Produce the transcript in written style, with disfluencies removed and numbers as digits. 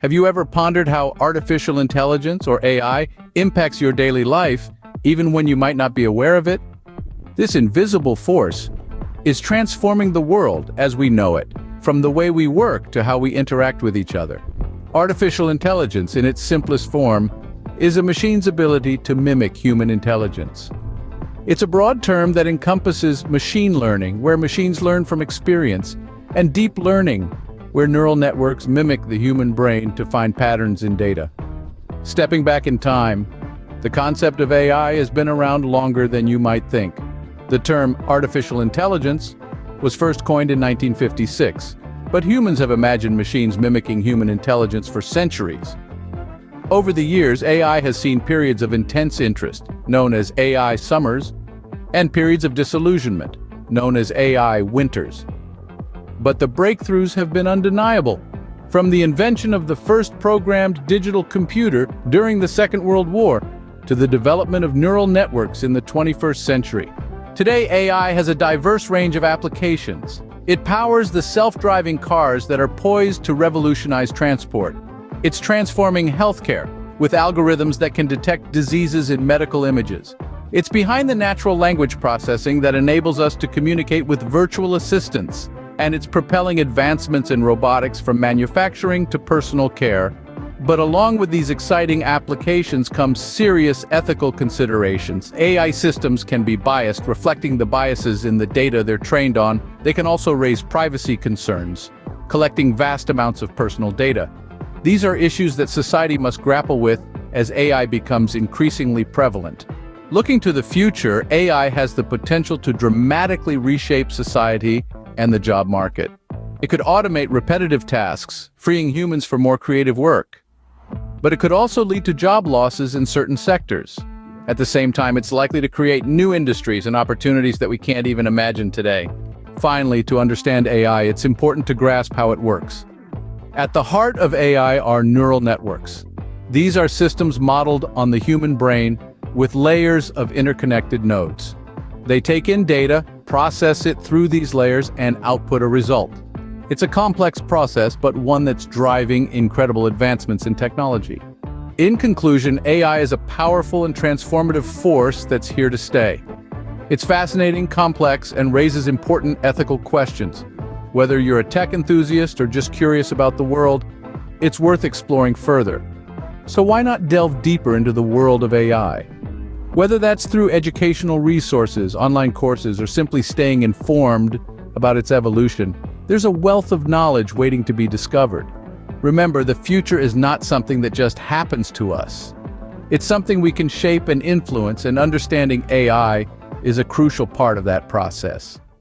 Have you ever pondered how artificial intelligence, or AI, impacts your daily life, even when you might not be aware of it? This invisible force is transforming the world as we know it, from the way we work to how we interact with each other. Artificial intelligence, in its simplest form, is a machine's ability to mimic human intelligence. It's a broad term that encompasses machine learning, where machines learn from experience, and deep learning, where neural networks mimic the human brain to find patterns in data. Stepping back in time, the concept of AI has been around longer than you might think. The term artificial intelligence was first coined in 1956, but humans have imagined machines mimicking human intelligence for centuries. Over the years, AI has seen periods of intense interest, known as AI summers, and periods of disillusionment, known as AI winters. But the breakthroughs have been undeniable. From the invention of the first programmed digital computer during the Second World War to the development of neural networks in the 21st century. Today, AI has a diverse range of applications. It powers the self-driving cars that are poised to revolutionize transport. It's transforming healthcare with algorithms that can detect diseases in medical images. It's behind the natural language processing that enables us to communicate with virtual assistants, and it's propelling advancements in robotics from manufacturing to personal care. But along with these exciting applications comes serious ethical considerations. AI systems can be biased, reflecting the biases in the data they're trained on. They can also raise privacy concerns, collecting vast amounts of personal data. These are issues that society must grapple with as AI becomes increasingly prevalent. Looking to the future, AI has the potential to dramatically reshape society and the job market. It could automate repetitive tasks, freeing humans for more creative work. But it could also lead to job losses in certain sectors. At the same time, it's likely to create new industries and opportunities that we can't even imagine today. Finally, to understand AI, it's important to grasp how it works. At the heart of AI are neural networks. These are systems modeled on the human brain with layers of interconnected nodes. They take in data, process it through these layers, and output a result. It's a complex process, but one that's driving incredible advancements in technology. In conclusion, AI is a powerful and transformative force that's here to stay. It's fascinating, complex, and raises important ethical questions. Whether you're a tech enthusiast or just curious about the world, it's worth exploring further. So why not delve deeper into the world of AI? Whether that's through educational resources, online courses, or simply staying informed about its evolution, there's a wealth of knowledge waiting to be discovered. Remember, the future is not something that just happens to us. It's something we can shape and influence, and understanding AI is a crucial part of that process.